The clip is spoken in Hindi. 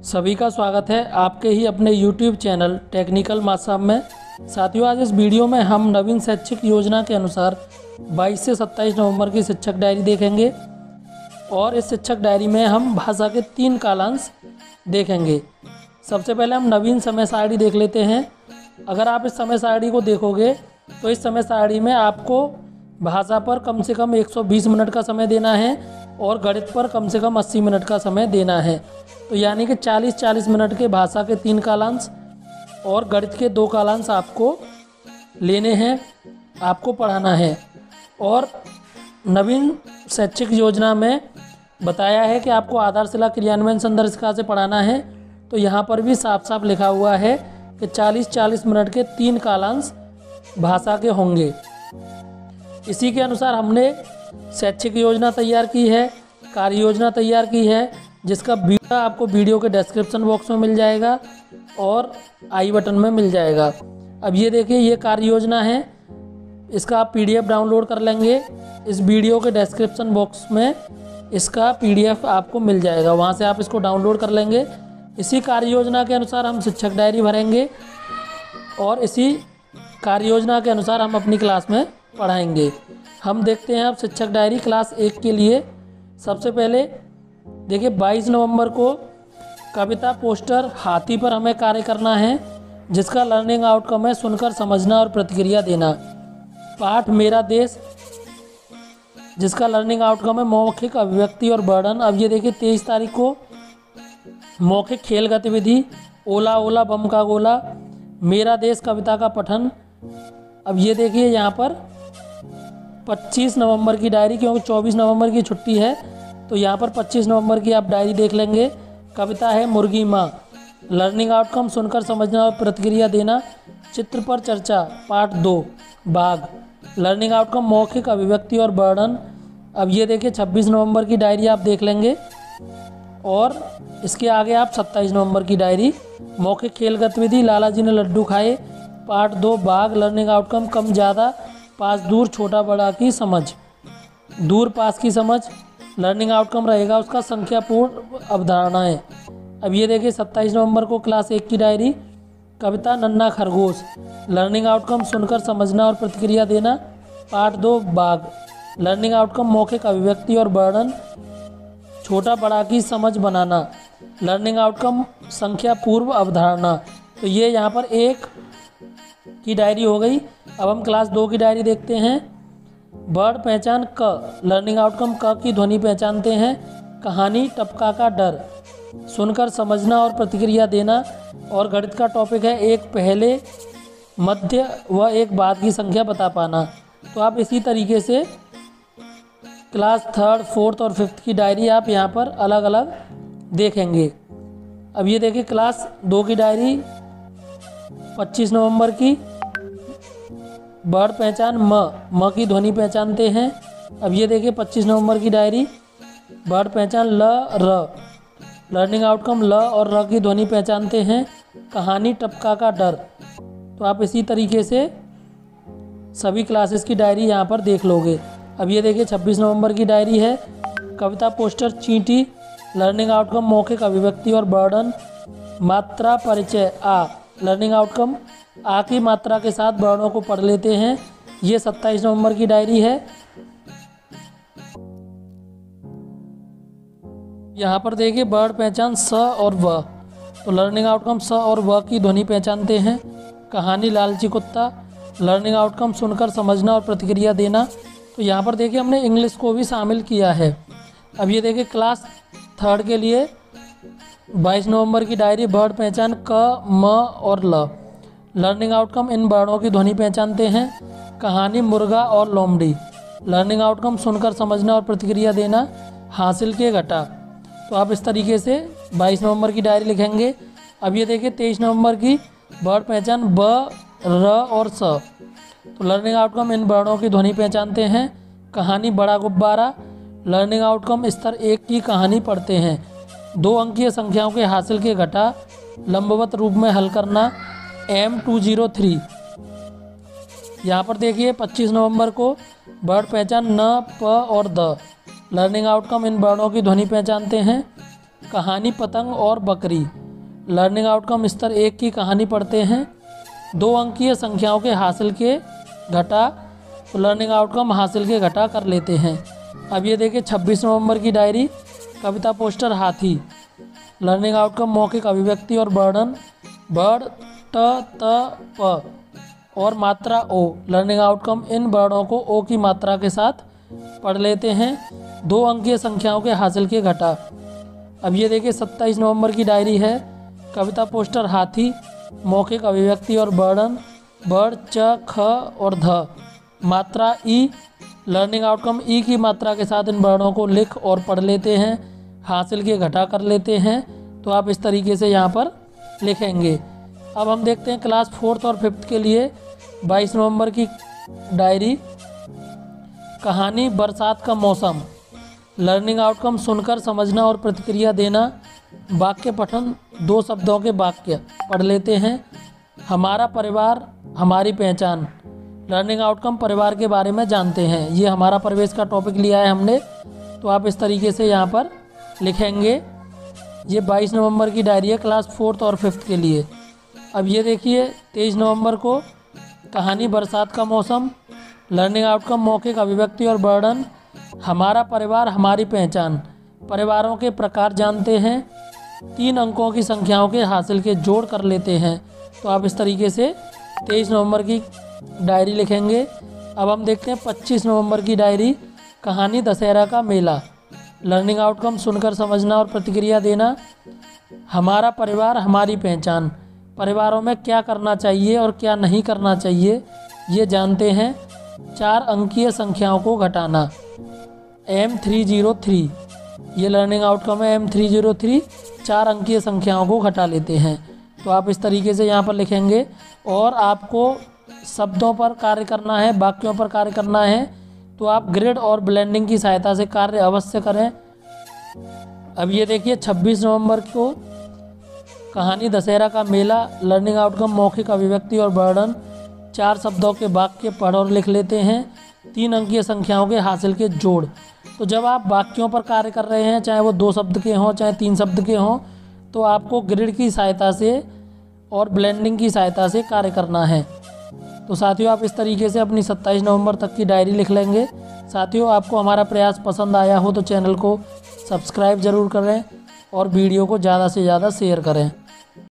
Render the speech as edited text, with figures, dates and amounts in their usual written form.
सभी का स्वागत है आपके ही अपने YouTube चैनल टेक्निकल मासाब में। साथियों, आज इस वीडियो में हम नवीन शैक्षिक योजना के अनुसार 22 से 27 नवंबर की शिक्षक डायरी देखेंगे और इस शिक्षक डायरी में हम भाषा के 3 कालांश देखेंगे। सबसे पहले हम नवीन समय सारणी देख लेते हैं। अगर आप इस समय सारणी को देखोगे तो इस समय सारणी में आपको भाषा पर कम से कम 120 मिनट का समय देना है और गणित पर कम से कम 80 मिनट का समय देना है। तो यानी कि 40-40 मिनट के भाषा के 3 कालांश और गणित के 2 कालांश आपको लेने हैं, आपको पढ़ाना है। और नवीन शैक्षिक योजना में बताया है कि आपको आधारशिला क्रियान्वयन संदर्शिका से पढ़ाना है। तो यहाँ पर भी साफ साफ लिखा हुआ है कि 40-40 मिनट के 3 कालांश भाषा के होंगे। इसी के अनुसार हमने शैक्षिक योजना तैयार की है, कार्य योजना तैयार की है, जिसका वीडियो आपको वीडियो के डिस्क्रिप्शन बॉक्स में मिल जाएगा और आई बटन में मिल जाएगा। अब ये देखिए, ये कार्य योजना है, इसका आप PDF डाउनलोड कर लेंगे। इस वीडियो के डिस्क्रिप्शन बॉक्स में इसका PDF आपको मिल जाएगा, वहाँ से आप इसको डाउनलोड कर लेंगे। इसी कार्य योजना के अनुसार हम शिक्षक डायरी भरेंगे और इसी कार्य योजना के अनुसार हम अपनी क्लास में पढ़ाएंगे। हम देखते हैं अब शिक्षक डायरी क्लास 1 के लिए। सबसे पहले देखिए, 22 नवंबर को कविता पोस्टर हाथी पर हमें कार्य करना है, जिसका लर्निंग आउटकम है सुनकर समझना और प्रतिक्रिया देना। पाठ मेरा देश, जिसका लर्निंग आउटकम है मौखिक अभिव्यक्ति और वर्णन। अब ये देखिए, 23 तारीख को मौखिक खेल गतिविधि ओला ओला बम का गोला, मेरा देश कविता का पठन। अब ये देखिए, यहाँ पर 25 नवंबर की डायरी, क्योंकि 24 नवंबर की छुट्टी है तो यहाँ पर 25 नवंबर की आप डायरी देख लेंगे। कविता है मुर्गी माँ, लर्निंग आउटकम सुनकर समझना और प्रतिक्रिया देना। चित्र पर चर्चा पार्ट 2 बाघ, लर्निंग आउटकम मौखिक अभिव्यक्ति और वर्णन। अब ये देखिए, 26 नवंबर की डायरी आप देख लेंगे और इसके आगे आप 27 नवंबर की डायरी मौखिक खेल गतिविधि लाला जी ने लड्डू खाए, पार्ट 2 बाघ, लर्निंग आउटकम कम ज़्यादा, पास दूर छोटा बड़ा की समझ, दूर पास की समझ। लर्निंग आउटकम रहेगा उसका संख्यापूर्ण अवधारणाएं। अब ये देखिए, 27 नवंबर को क्लास 1 की डायरी कविता नन्हा खरगोश, लर्निंग आउटकम सुनकर समझना और प्रतिक्रिया देना। पार्ट 2 बाघ, लर्निंग आउटकम मौखिक अभिव्यक्ति और वर्णन, छोटा बड़ा की समझ बनाना, लर्निंग आउटकम संख्या पूर्व अवधारणा। तो ये यहाँ पर 1 की डायरी हो गई। अब हम क्लास 2 की डायरी देखते हैं। वर्ड पहचान क, लर्निंग आउटकम क की ध्वनि पहचानते हैं। कहानी टपका का डर, सुनकर समझना और प्रतिक्रिया देना। और गणित का टॉपिक है एक पहले मध्य व एक बाद की संख्या बता पाना। तो आप इसी तरीके से क्लास 3rd, 4th और 5th की डायरी आप यहाँ पर अलग अलग देखेंगे। अब ये देखिए, क्लास 2 की डायरी 25 नवंबर की, वर्ड पहचान म की ध्वनि पहचानते हैं। अब ये देखिए, 25 नवंबर की डायरी वर्ड पहचान ल र, लर्निंग आउटकम ल और र की ध्वनि पहचानते हैं। कहानी टपका का डर। तो आप इसी तरीके से सभी क्लासेस की डायरी यहाँ पर देख लोगे। अब ये देखिए, 26 नवंबर की डायरी है कविता पोस्टर चींटी, लर्निंग आउटकम मौखिक अभिव्यक्ति और वर्णन। मात्रा परिचय आ, लर्निंग आउटकम आ की मात्रा के साथ वर्णों को पढ़ लेते हैं। ये 27 नवंबर की डायरी है। यहाँ पर देखिए, वर्ड पहचान स और व, तो लर्निंग आउटकम स और व की ध्वनि पहचानते हैं। कहानी लालची कुत्ता, लर्निंग आउटकम सुनकर समझना और प्रतिक्रिया देना। तो यहाँ पर देखिए, हमने इंग्लिश को भी शामिल किया है। अब ये देखिए, क्लास 3rd के लिए 22 नवंबर की डायरी वर्ड पहचान क, म और ल, लर्निंग आउटकम इन वर्णों की ध्वनि पहचानते हैं। कहानी मुर्गा और लोमड़ी, लर्निंग आउटकम सुनकर समझना और प्रतिक्रिया देना। हासिल के घटा। तो आप इस तरीके से 22 नवंबर की डायरी लिखेंगे। अब ये देखिए, 23 नवंबर की वर्ड पहचान ब, र और स, तो लर्निंग आउटकम इन वर्णों की ध्वनि पहचानते हैं। कहानी बड़ा गुब्बारा, लर्निंग आउटकम स्तर 1 की कहानी पढ़ते हैं। 2 अंकीय संख्याओं के हासिल के घटा लंबवत रूप में हल करना। M203। यहाँ पर देखिए, 25 नवंबर को वर्ड पहचान न, प और द, लर्निंग आउटकम इन वर्णों की ध्वनि पहचानते हैं। कहानी पतंग और बकरी। लर्निंग आउटकम स्तर 1 की कहानी पढ़ते हैं। 2 अंकीय संख्याओं के हासिल के घटा, तो लर्निंग आउटकम हासिल के घटा कर लेते हैं। अब ये देखिए 26 नवंबर की डायरी, कविता पोस्टर हाथी। लर्निंग आउटकम मौखिक अभिव्यक्ति और वर्णन, बड़, ट, त, प और मात्रा ओ। लर्निंग आउटकम इन वर्णों को ओ की मात्रा के साथ पढ़ लेते हैं। 2 अंकीय संख्याओं के हासिल के घटा। अब ये देखिए 27 नवंबर की डायरी है, कविता पोस्टर हाथी, मौखिक अभिव्यक्ति और वर्णन, बड़, च, ख और ध, मात्रा ई। लर्निंग आउटकम ई की मात्रा के साथ इन वर्णों को लिख और पढ़ लेते हैं, हासिल के घटा कर लेते हैं। तो आप इस तरीके से यहाँ पर लिखेंगे। अब हम देखते हैं क्लास 4th और 5th के लिए 22 नवंबर की डायरी, कहानी बरसात का मौसम। लर्निंग आउटकम सुनकर समझना और प्रतिक्रिया देना। वाक्य पठन, 2 शब्दों के वाक्य पढ़ लेते हैं। हमारा परिवार हमारी पहचान। लर्निंग आउटकम परिवार के बारे में जानते हैं। ये हमारा परिवेश का टॉपिक लिया है हमने, तो आप इस तरीके से यहाँ पर लिखेंगे। ये 22 नवंबर की डायरी है क्लास 4th और 5th के लिए। अब ये देखिए 23 नवंबर को कहानी बरसात का मौसम। लर्निंग आउटकम मौखिक अभिव्यक्ति और वर्णन, हमारा परिवार हमारी पहचान। परिवारों के प्रकार जानते हैं। 3 अंकों की संख्याओं के हासिल के जोड़ कर लेते हैं। तो आप इस तरीके से 23 नवंबर की डायरी लिखेंगे। अब हम देखते हैं 25 नवंबर की डायरी, कहानी दशहरा का मेला। लर्निंग आउटकम सुनकर समझना और प्रतिक्रिया देना। हमारा परिवार हमारी पहचान। परिवारों में क्या करना चाहिए और क्या नहीं करना चाहिए ये जानते हैं। 4 अंकीय संख्याओं को घटाना। M303 ये लर्निंग आउटकम है। M303 4 अंकीय संख्याओं को घटा लेते हैं। तो आप इस तरीके से यहाँ पर लिखेंगे। और आपको शब्दों पर कार्य करना है, वाक्यों पर कार्य करना है, तो आप ग्रिड और ब्लेंडिंग की सहायता से कार्य अवश्य करें। अब ये देखिए 26 नवंबर को कहानी दशहरा का मेला। लर्निंग आउटकम मौखिक अभिव्यक्ति और वर्णन, 4 शब्दों के वाक्य पढ़ और लिख लेते हैं। 3 अंकीय संख्याओं के हासिल के जोड़। तो जब आप वाक्यों पर कार्य कर रहे हैं, चाहे वो 2 शब्द के हों चाहे 3 शब्द के हों, तो आपको ग्रिड की सहायता से और ब्लेंडिंग की सहायता से कार्य करना है। तो साथियों आप इस तरीके से अपनी 27 नवंबर तक की डायरी लिख लेंगे। साथियों आपको हमारा प्रयास पसंद आया हो तो चैनल को सब्सक्राइब ज़रूर करें और वीडियो को ज़्यादा से ज़्यादा शेयर करें।